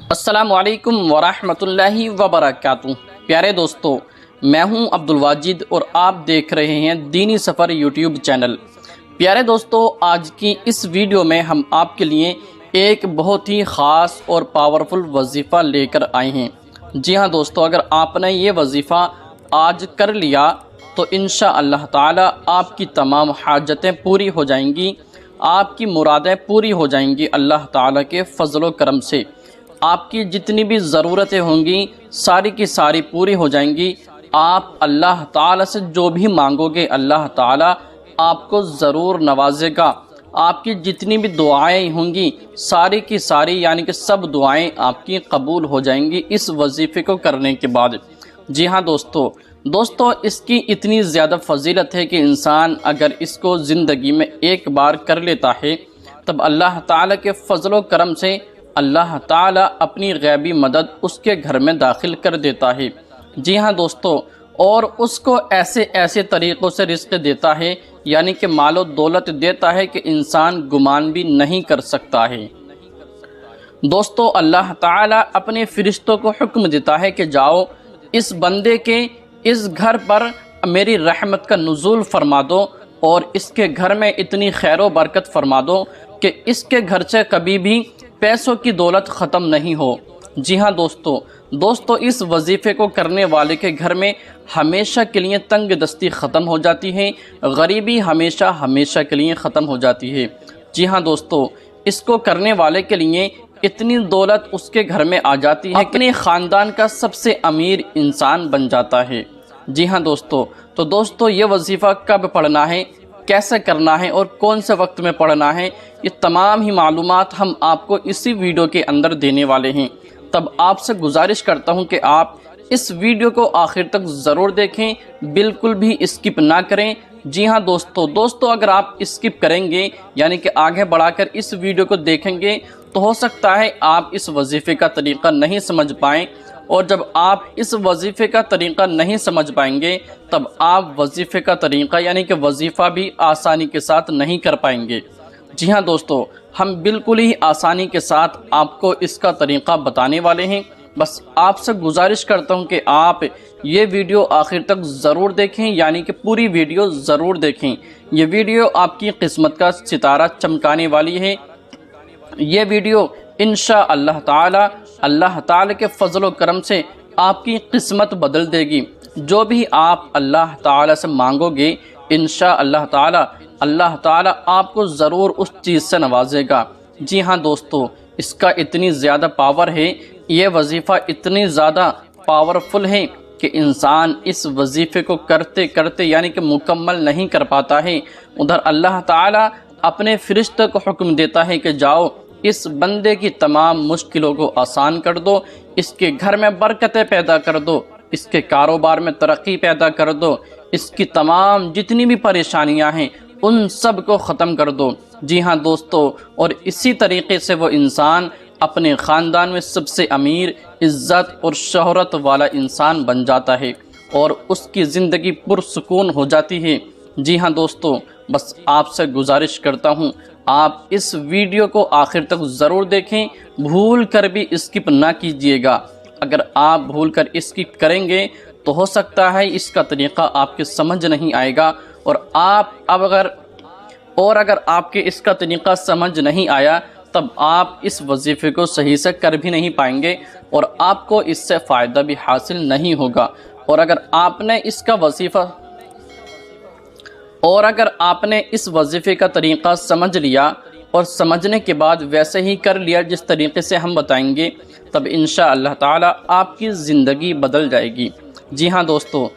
السلام علیکم ورحمۃ اللہ وبرکاتہ۔ پیارے دوستو، میں ہوں عبدالواجد اور آپ دیکھ رہے ہیں دینی سفر یوٹیوب چینل۔ پیارے دوستو، آج کی اس ویڈیو میں ہم آپ کے لیے ایک بہت ہی خاص اور پاورفل وظیفہ لے کر آئے ہیں۔ جی ہاں دوستو، اگر آپ نے یہ وظیفہ آج کر لیا تو انشاءاللہ تعالی آپ کی تمام حاجتیں پوری ہو جائیں گی، آپ کی مرادیں پوری ہو جائیں گی اللہ تعالی کے فضل و کرم سے۔ آپ کی جتنی بھی ضرورتیں ہوں گی ساری کی ساری پوری ہو جائیں گی۔ آپ اللہ تعالی سے جو بھی مانگو گے اللہ تعالی آپ کو ضرور نوازے گا۔ آپ کی جتنی بھی دعائیں ہوں گی ساری کی ساری یعنی کہ سب دعائیں آپ کی قبول ہو جائیں گی اس وظیفے کو کرنے کے بعد۔ جی ہاں دوستو، اس کی اتنی زیادہ فضیلت ہے کہ انسان اگر اس کو زندگی میں ایک بار کر لیتا ہے تب اللہ تعالی کے فضل و کرم سے اللہ تعالی اپنی غیبی مدد اس کے گھر میں داخل کر دیتا ہے۔ جی ہاں دوستو، اور اس کو ایسے طریقوں سے رزق دیتا ہے یعنی کہ مال و دولت دیتا ہے کہ انسان گمان بھی نہیں کر سکتا ہے۔ دوستو، اللہ تعالی اپنے فرشتوں کو حکم دیتا ہے کہ جاؤ اس بندے کے اس گھر پر میری رحمت کا نزول فرما دو اور اس کے گھر میں اتنی خیر و برکت فرما دو کہ اس کے گھر سے کبھی بھی پیسوں کی دولت ختم نہیں ہو۔ جی ہاں دوستو، اس وظیفے کو کرنے والے کے گھر میں ہمیشہ کے لیے تنگ دستی ختم ہو جاتی ہے، غریبی ہمیشہ کے لیے ختم ہو جاتی ہے۔ جی ہاں دوستو، اس کو کرنے والے کے لیے اتنی دولت اس کے گھر میں آ جاتی ہے کہ اپنے خاندان کا سب سے امیر انسان بن جاتا ہے۔ جی ہاں دوستو، یہ وظیفہ کب پڑھنا ہے، کیسے کرنا ہے اور کون سے وقت میں پڑھنا ہے، یہ تمام ہی معلومات ہم آپ کو اسی ویڈیو کے اندر دینے والے ہیں۔ تب آپ سے گزارش کرتا ہوں کہ آپ اس ویڈیو کو آخر تک ضرور دیکھیں، بالکل بھی اسکپ نہ کریں۔ جی ہاں دوستو، اگر آپ اسکپ کریں گے یعنی کہ آگے بڑھا کر اس ویڈیو کو دیکھیں گے تو ہو سکتا ہے آپ اس وظیفے کا طریقہ نہیں سمجھ پائیں، اور جب آپ اس وظیفے کا طریقہ نہیں سمجھ پائیں گے تب آپ وظیفے کا طریقہ یعنی کہ وظیفہ بھی آسانی کے ساتھ نہیں کر پائیں گے۔ جی ہاں دوستو، ہم بالکل ہی آسانی کے ساتھ آپ کو اس کا طریقہ بتانے والے ہیں۔ بس آپ سے گزارش کرتا ہوں کہ آپ یہ ویڈیو آخر تک ضرور دیکھیں یعنی کہ پوری ویڈیو ضرور دیکھیں۔ یہ ویڈیو آپ کی قسمت کا ستارہ چمکانے والی ہے۔ یہ ویڈیو انشاءاللہ تعالی اللہ تعالی کے فضل و کرم سے آپ کی قسمت بدل دے گی۔ جو بھی آپ اللہ تعالی سے مانگو گے انشاءاللہ تعالی اللہ تعالی آپ کو ضرور اس چیز سے نوازے گا۔ جی ہاں دوستو، اس کا اتنی زیادہ پاور ہے، یہ وظیفہ اتنی زیادہ پاورفل ہے کہ انسان اس وظیفے کو کرتے کرتے یعنی کہ مکمل نہیں کر پاتا ہے، ادھر اللہ تعالی اپنے فرشتے کو حکم دیتا ہے کہ جاؤ اس بندے کی تمام مشکلوں کو آسان کر دو، اس کے گھر میں برکتیں پیدا کر دو، اس کے کاروبار میں ترقی پیدا کر دو، اس کی تمام جتنی بھی پریشانیاں ہیں ان سب کو ختم کر دو۔ جی ہاں دوستو، اور اسی طریقے سے وہ انسان اپنے خاندان میں سب سے امیر، عزت اور شہرت والا انسان بن جاتا ہے اور اس کی زندگی پرسکون ہو جاتی ہے۔ جی ہاں دوستو، بس آپ سے گزارش کرتا ہوں آپ اس ویڈیو کو آخر تک ضرور دیکھیں، بھول کر بھی اسکپ نہ کیجیے گا۔ اگر آپ بھول کر اسکپ کریں گے تو ہو سکتا ہے اس کا طریقہ آپ کے سمجھ نہیں آئے گا، اور اگر آپ کے اس کا طریقہ سمجھ نہیں آیا تب آپ اس وظیفے کو صحیح سے کر بھی نہیں پائیں گے اور آپ کو اس سے فائدہ بھی حاصل نہیں ہوگا۔ اور اگر آپ نے اس وظیفے کا طریقہ سمجھ لیا اور سمجھنے کے بعد ویسے ہی کر لیا جس طریقے سے ہم بتائیں گے تب انشاءاللہ تعالی آپ کی زندگی بدل جائے گی۔ جی ہاں دوستو،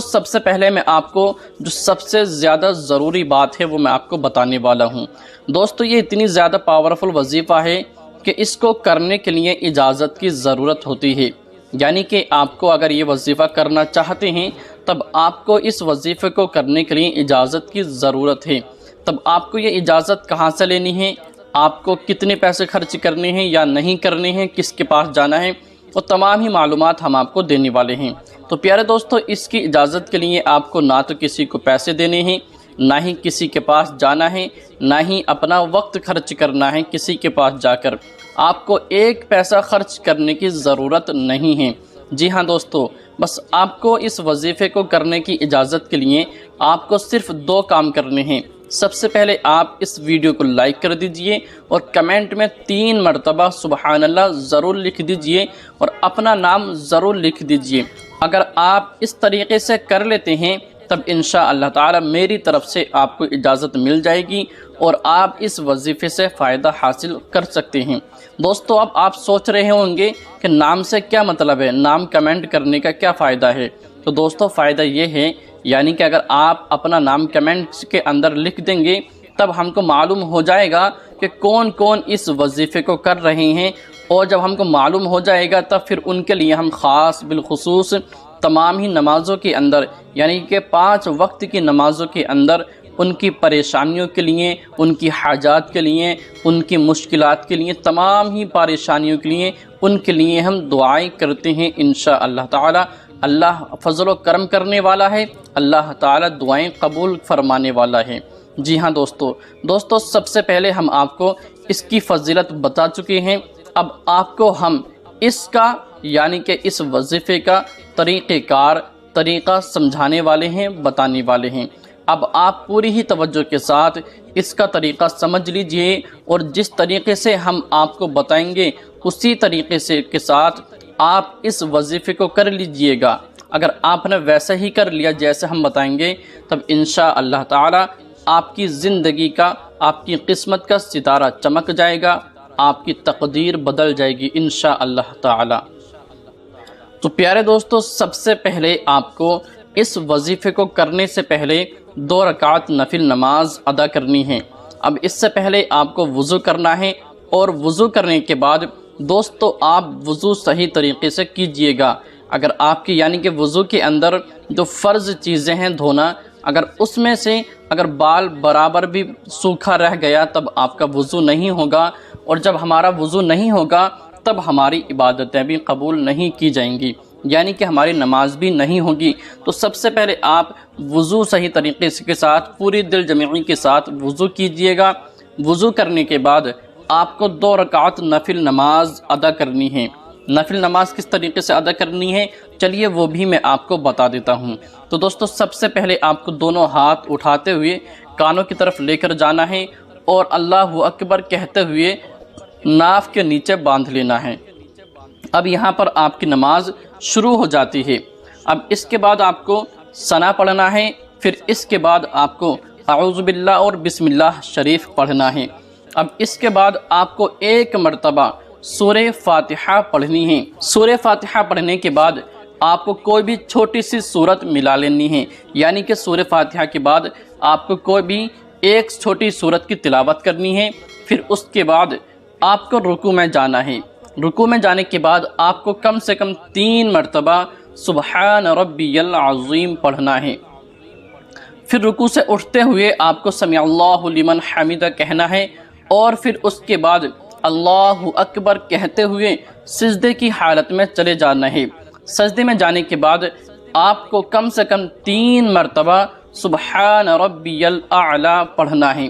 سب سے پہلے میں آپ کو جو سب سے زیادہ ضروری بات ہے وہ میں آپ کو بتانے والا ہوں۔ دوستو، یہ اتنی زیادہ پاورفل وظیفہ ہے کہ اس کو کرنے کے لیے اجازت کی ضرورت ہوتی ہے، یعنی کہ آپ کو اگر یہ وظیفہ کرنا چاہتے ہیں تب آپ کو اس وظیفے کو کرنے کے لیے اجازت کی ضرورت ہے۔ تب آپ کو یہ اجازت کہاں سے لینی ہے، آپ کو کتنے پیسے خرچ کرنے ہیں یا نہیں کرنے ہیں، کس کے پاس جانا ہے، وہ تمام ہی معلومات ہم آپ کو دینے والے ہیں۔ تو پیارے دوستو، اس کی اجازت کے لیے آپ کو نہ تو کسی کو پیسے دینے ہیں، نہ ہی کسی کے پاس جانا ہے، نہ ہی اپنا وقت خرچ کرنا ہے کسی کے پاس جا کر۔ آپ کو ایک پیسہ خرچ کرنے کی ضرورت نہیں ہے۔ جی ہاں دوستو، بس آپ کو اس وظیفے کو کرنے کی اجازت کے لیے آپ کو صرف 2 کام کرنے ہیں۔ سب سے پہلے آپ اس ویڈیو کو لائک کر دیجئے اور کمنٹ میں 3 مرتبہ سبحان اللہ ضرور لکھ دیجئے اور اپنا نام ضرور لکھ دیجئے۔ اگر آپ اس طریقے سے کر لیتے ہیں تب انشاءاللہ تعالی میری طرف سے آپ کو اجازت مل جائے گی اور آپ اس وظیفے سے فائدہ حاصل کر سکتے ہیں۔ دوستو، اب آپ سوچ رہے ہوں گے کہ نام سے کیا مطلب ہے، نام کمنٹ کرنے کا کیا فائدہ ہے؟ تو دوستو، فائدہ یہ ہے یعنی کہ اگر آپ اپنا نام کمنٹس کے اندر لکھ دیں گے تب ہم کو معلوم ہو جائے گا کہ کون کون اس وظیفے کو کر رہے ہیں، اور جب ہم کو معلوم ہو جائے گا تب پھر ان کے لیے ہم خاص بالخصوص تمام ہی نمازوں کے اندر یعنی کہ 5 وقت کی نمازوں کے اندر ان کی پریشانیوں کے لیے، ان کی حاجات کے لیے، ان کی مشکلات کے لیے، تمام ہی پریشانیوں کے لیے ان کے لیے ہم دعائیں کرتے ہیں انشاءاللہ تعالی۔ اللہ فضل و کرم کرنے والا ہے، اللہ تعالی دعائیں قبول فرمانے والا ہے۔ جی ہاں دوستو، سب سے پہلے ہم آپ کو اس کی فضیلت بتا چکے ہیں۔ اب آپ کو ہم اس کا یعنی کہ اس وظیفے کا طریقہ کار، طریقہ سمجھانے والے ہیں، بتانے والے ہیں۔ اب آپ پوری ہی توجہ کے ساتھ اس کا طریقہ سمجھ لیجئے اور جس طریقے سے ہم آپ کو بتائیں گے اسی طریقے سے کے ساتھ آپ اس وظیفے کو کر لیجئے گا۔ اگر آپ نے ویسا ہی کر لیا جیسے ہم بتائیں گے تب انشاءاللہ تعالی آپ کی زندگی کا، آپ کی قسمت کا ستارہ چمک جائے گا، آپ کی تقدیر بدل جائے گی انشاءاللہ تعالی۔ تو پیارے دوستو، سب سے پہلے آپ کو اس وظیفے کو کرنے سے پہلے 2 رکعت نفل نماز ادا کرنی ہے۔ اب اس سے پہلے آپ کو وضو کرنا ہے، اور وضو کرنے کے بعد دوستو آپ وضو صحیح طریقے سے کیجئے گا۔ اگر آپ کی یعنی کہ وضو کے اندر جو فرض چیزیں ہیں دھونا، اگر اس میں سے اگر بال برابر بھی سوکھا رہ گیا تب آپ کا وضو نہیں ہوگا، اور جب ہمارا وضو نہیں ہوگا تب ہماری عبادتیں بھی قبول نہیں کی جائیں گی، یعنی کہ ہماری نماز بھی نہیں ہوگی۔ تو سب سے پہلے آپ وضو صحیح طریقے کے ساتھ پوری دل جمعی کے ساتھ وضو کیجئے گا۔ وضو کرنے کے بعد آپ کو 2 رکعت نفل نماز ادا کرنی ہے۔ نفل نماز کس طریقے سے ادا کرنی ہے چلیے وہ بھی میں آپ کو بتا دیتا ہوں۔ تو دوستو، سب سے پہلے آپ کو دونوں ہاتھ اٹھاتے ہوئے کانوں کی طرف لے کر جانا ہے اور اللہ اکبر کہتے ہوئے ناف کے نیچے باندھ لینا ہے۔ اب یہاں پر آپ کی نماز شروع ہو جاتی ہے۔ اب اس کے بعد آپ کو ثنا پڑھنا ہے، پھر اس کے بعد آپ کو اعوذ باللہ اور بسم اللہ شریف پڑھنا ہے۔ اب اس کے بعد آپ کو 1 مرتبہ سورہ فاتحہ پڑھنی ہے۔ سورہ فاتحہ پڑھنے کے بعد آپ کو کوئی بھی چھوٹی سی سورت ملا لینی ہے، یعنی کہ سورہ فاتحہ کے بعد آپ کو کوئی بھی ایک چھوٹی سورت کی تلاوت کرنی ہے۔ پھر اس کے بعد آپ کو رکوع میں جانا ہے۔ رکوع میں جانے کے بعد آپ کو کم سے کم 3 مرتبہ سبحان ربی العظیم پڑھنا ہے۔ پھر رکوع سے اٹھتے ہوئے آپ کو سمیع اللہ لمن حمدہ کہنا ہے، اور پھر اس کے بعد اللہ اکبر کہتے ہوئے سجدے کی حالت میں چلے جانا ہے۔ سجدے میں جانے کے بعد آپ کو کم سے کم 3 مرتبہ سبحان ربی الاعلی پڑھنا ہے۔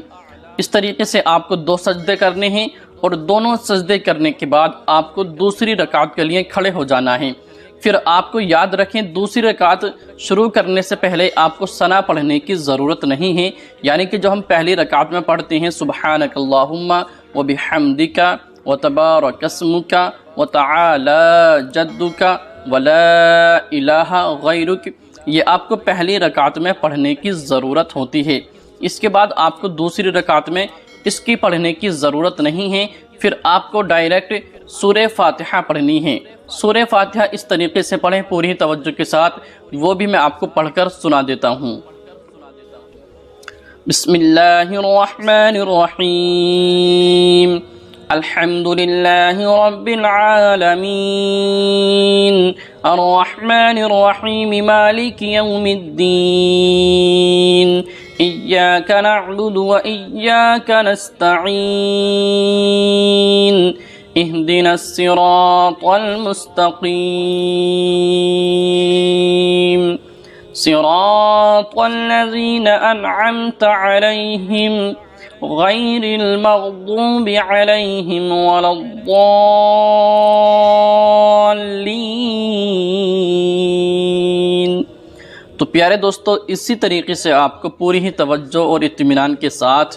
اس طریقے سے آپ کو 2 سجدے کرنے ہیں، اور دونوں سجدے کرنے کے بعد آپ کو دوسری رکعت کے لیے کھڑے ہو جانا ہے۔ پھر آپ کو یاد رکھیں دوسری رکعت شروع کرنے سے پہلے آپ کو ثنا پڑھنے کی ضرورت نہیں ہے، یعنی کہ جو ہم پہلی رکعت میں پڑھتے ہیں سبحانک اللہم وبحمدک وتبارک اسمک وتعالی جدک ولا الہ غیرک، یہ آپ کو پہلی رکعت میں پڑھنے کی ضرورت ہوتی ہے۔ اس کے بعد آپ کو دوسری رکعت میں اس کی پڑھنے کی ضرورت نہیں ہے، پھر آپ کو ڈائریکٹ سورہ فاتحہ پڑھنی ہے۔ سورہ فاتحہ اس طریقے سے پڑھیں پوری توجہ کے ساتھ، وہ بھی میں آپ کو پڑھ کر سنا دیتا ہوں۔ بسم اللہ الرحمن الرحیم، الحمد للہ رب العالمین، الرحمن الرحیم، مالک یوم الدین، إياك نعبد وإياك نستعين، اهدنا الصراط المستقيم، صراط الذين أنعمت عليهم غیر المغضوب علیہم ولا الضالین۔ تو پیارے دوستو، اسی طریقے سے آپ کو پوری ہی توجہ اور اطمینان کے ساتھ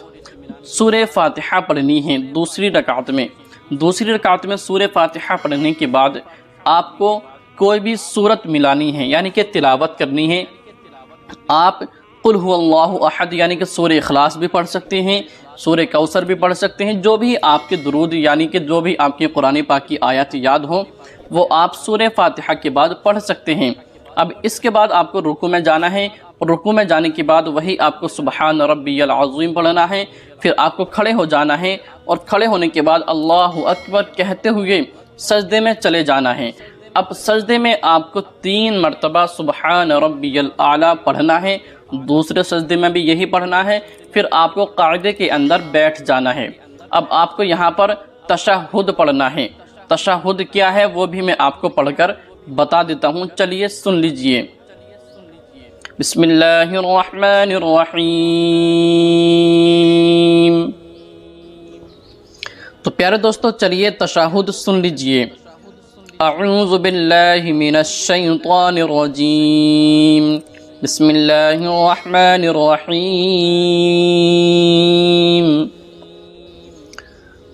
سورہ فاتحہ پڑھنی ہے دوسری رکعت میں۔ دوسری رکعت میں سورہ فاتحہ پڑھنے کے بعد آپ کو کوئی بھی سورت ملانی ہے، یعنی کہ تلاوت کرنی ہے۔ آپ قل هو اللہ احد یعنی کہ سورہ اخلاص بھی پڑھ سکتے ہیں، سورہ کوثر بھی پڑھ سکتے ہیں، جو بھی آپ کے درود یعنی کہ جو بھی آپ کے قرآن پاک کی آیات یاد ہوں وہ آپ سورہ فاتحہ کے بعد پڑھ سکتے ہیں۔ اب اس کے بعد آپ کو رکوع میں جانا ہے، اور رکوع میں جانے کے بعد وہی آپ کو سبحان ربی العظیم پڑھنا ہے۔ پھر آپ کو کھڑے ہو جانا ہے، اور کھڑے ہونے کے بعد اللہ اکبر کہتے ہوئے سجدے میں چلے جانا ہے۔ اب سجدے میں آپ کو 3 مرتبہ سبحان ربی الاعلیٰ پڑھنا ہے، دوسرے سجدے میں بھی یہی پڑھنا ہے۔ پھر آپ کو قاعدے کے اندر بیٹھ جانا ہے۔ اب آپ کو یہاں پر تشہد پڑھنا ہے۔ تشہد کیا ہے وہ بھی میں آپ کو پڑھ کر بتا دیتا ہوں، چلیے سن لیجئے۔ بسم اللہ الرحمن الرحیم۔ تو پیارے دوستو چلیے تشہد سن لیجئے۔ اعوذ باللہ من الشیطان الرجیم، بسم اللہ الرحمن الرحیم۔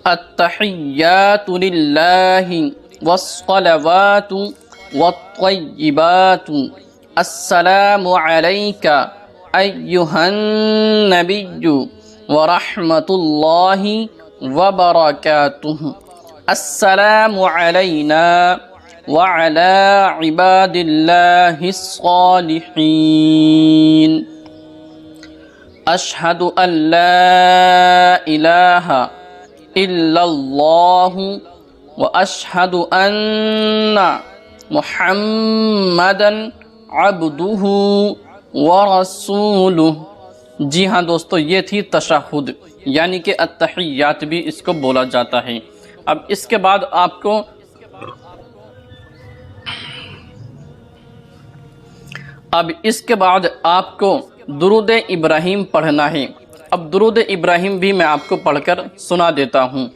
التحیات للہ والصلوات والطیبات، السلام علیک ایہا النبی ورحمۃ اللہ وبرکاتہ، السلام علینا وعلی عباد اللہ الصالحین، اشہد ان لا الہ الا اللہ واشہد ان محمدً عبدہ ورسولہ۔ جی ہاں دوستو، یہ تھی تشہد یعنی کہ التحیات بھی اس کو بولا جاتا ہے۔ اب اس کے بعد آپ کو درود ابراہیم پڑھنا ہے۔ اب درود ابراہیم بھی میں آپ کو پڑھ کر سنا دیتا ہوں۔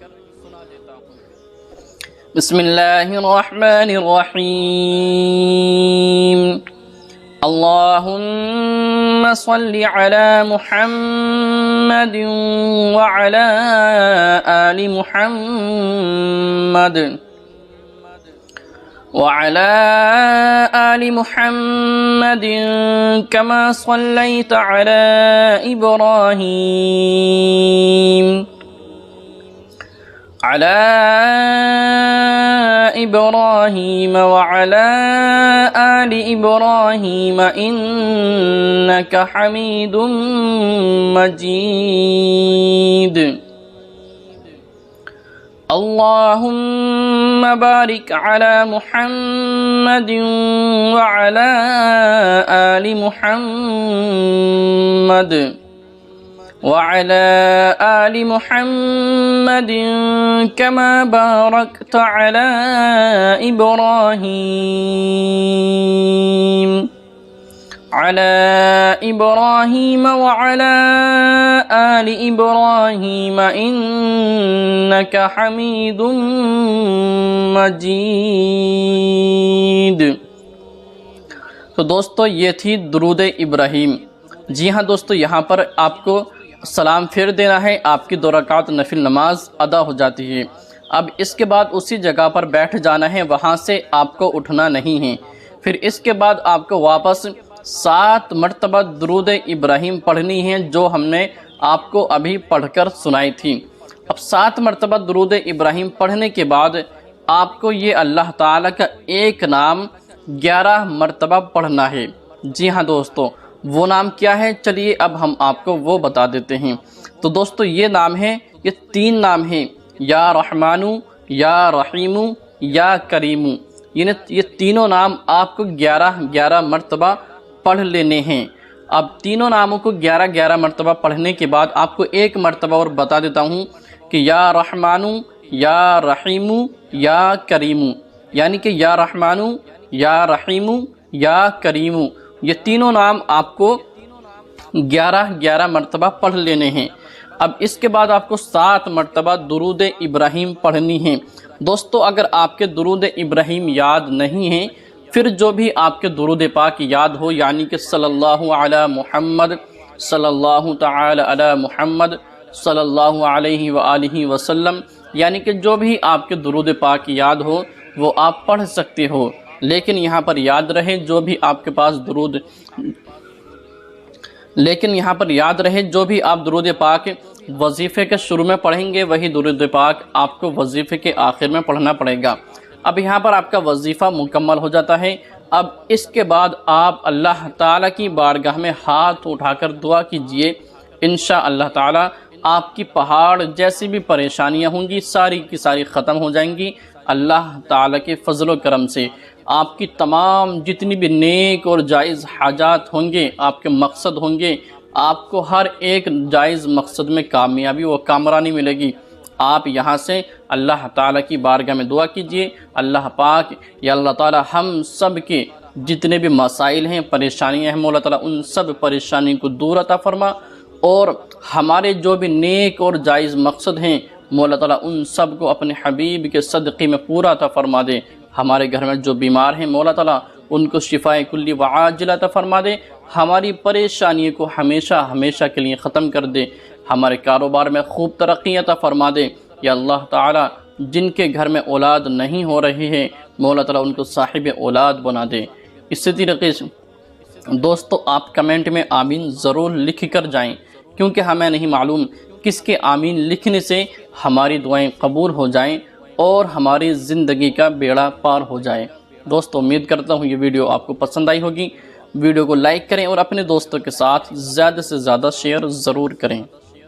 بسم اللہ الرحمن الرحیم، اللہم صل علی محمد وعلی آل محمد وعلى آل محمد كما صليت على إبراهيم وعلى آل إبراهيم إنك حميد مجيد، اللهم بارك على محمد وعلى آل محمد وعلى آل محمد كما باركت على إبراهيم وعلى آل إبراهيم إنك حميد مجيد۔ تو دوستو یہ تھی درود ابراہیم۔ جی ہاں دوستو، یہاں پر آپ کو سلام پھیر دینا ہے، آپ کی 2 رکعت نفل نماز ادا ہو جاتی ہے۔ اب اس کے بعد اسی جگہ پر بیٹھ جانا ہے، وہاں سے آپ کو اٹھنا نہیں ہے۔ پھر اس کے بعد آپ کو واپس 7 مرتبہ درود ابراہیم پڑھنی ہے، جو ہم نے آپ کو ابھی پڑھ کر سنائی تھی۔ اب 7 مرتبہ درود ابراہیم پڑھنے کے بعد آپ کو یہ اللہ تعالیٰ کا ایک نام 11 مرتبہ پڑھنا ہے۔ جی ہاں دوستو، وہ نام کیا ہے؟ چلیے اب ہم آپ کو وہ بتا دیتے ہیں۔ تو دوستو یہ نام ہے، یہ 3 نام ہیں، یا رحمانو، یا رحیمو، یا کریمو۔ یہ تینوں نام آپ کو 11 مرتبہ پڑھ لینے ہیں۔ اب تینوں ناموں کو 11 مرتبہ پڑھنے کے بعد آپ کو ایک مرتبہ اور بتا دیتا ہوں کہ یا رحمانو، یا رحیمو، یا کریمو، یعنی کہ یا رحمانو، یا رحیمو، یا کریمو، یہ تینوں نام آپ کو 11 مرتبہ پڑھ لینے ہیں۔ اب اس کے بعد آپ کو 7 مرتبہ درود ابراہیم پڑھنی ہے۔ دوستو اگر آپ کے درود ابراہیم یاد نہیں ہیں، پھر جو بھی آپ کے درود پاک یاد ہو، یعنی کہ صلی اللہ علی محمد، صلی اللہ تعالی علی محمد، صلی اللہ علیہ وآلہ وسلم، یعنی کہ جو بھی آپ کے درود پاک یاد ہو وہ آپ پڑھ سکتے ہو، لیکن یہاں پر یاد رہے جو بھی آپ کے پاس جو بھی آپ درود پاک وظیفے کے شروع میں پڑھیں گے، وہی درود پاک آپ کو وظیفے کے آخر میں پڑھنا پڑے گا۔ اب یہاں پر آپ کا وظیفہ مکمل ہو جاتا ہے۔ اب اس کے بعد آپ اللہ تعالیٰ کی بارگاہ میں ہاتھ اٹھا کر دعا کیجئے، انشاءاللہ تعالیٰ آپ کی پہاڑ جیسی بھی پریشانیاں ہوں گی ساری کی ساری ختم ہو جائیں گی اللہ تعالیٰ کے فضل و کرم سے۔ آپ کی تمام جتنی بھی نیک اور جائز حاجات ہوں گے، آپ کے مقصد ہوں گے، آپ کو ہر ایک جائز مقصد میں کامیابی و کامرانی ملے گی۔ آپ یہاں سے اللہ تعالیٰ کی بارگاہ میں دعا کیجئے، اللہ پاک یا اللہ تعالیٰ ہم سب کے جتنے بھی مسائل ہیں، پریشانیاں ہیں، مولا تعالیٰ ان سب پریشانی کو دور عطا فرما، اور ہمارے جو بھی نیک اور جائز مقصد ہیں مولا تعالیٰ ان سب کو اپنے حبیب کے صدقے میں پورا عطا فرما دے۔ ہمارے گھر میں جو بیمار ہیں مولا تعالیٰ ان کو شفاء کلی و عاجلہ عطا فرما دے، ہماری پریشانی کو ہمیشہ ہمیشہ کے لیے ختم کر دے، ہمارے کاروبار میں خوب ترقی عطا فرما دے۔ یا اللہ تعالیٰ جن کے گھر میں اولاد نہیں ہو رہی ہے مولا تعالیٰ ان کو صاحب اولاد بنا دے۔ اسی طریقے سے دوستو آپ کمنٹ میں آمین ضرور لکھ کر جائیں، کیونکہ ہمیں نہیں معلوم کس کے آمین لکھنے سے ہماری دعائیں قبول ہو جائیں اور ہماری زندگی کا بیڑا پار ہو جائے۔ دوستو امید کرتا ہوں یہ ویڈیو آپ کو پسند آئی ہوگی۔ ویڈیو کو لائک کریں اور اپنے دوستوں کے ساتھ زیادہ سے زیادہ شیئر ضرور کریں۔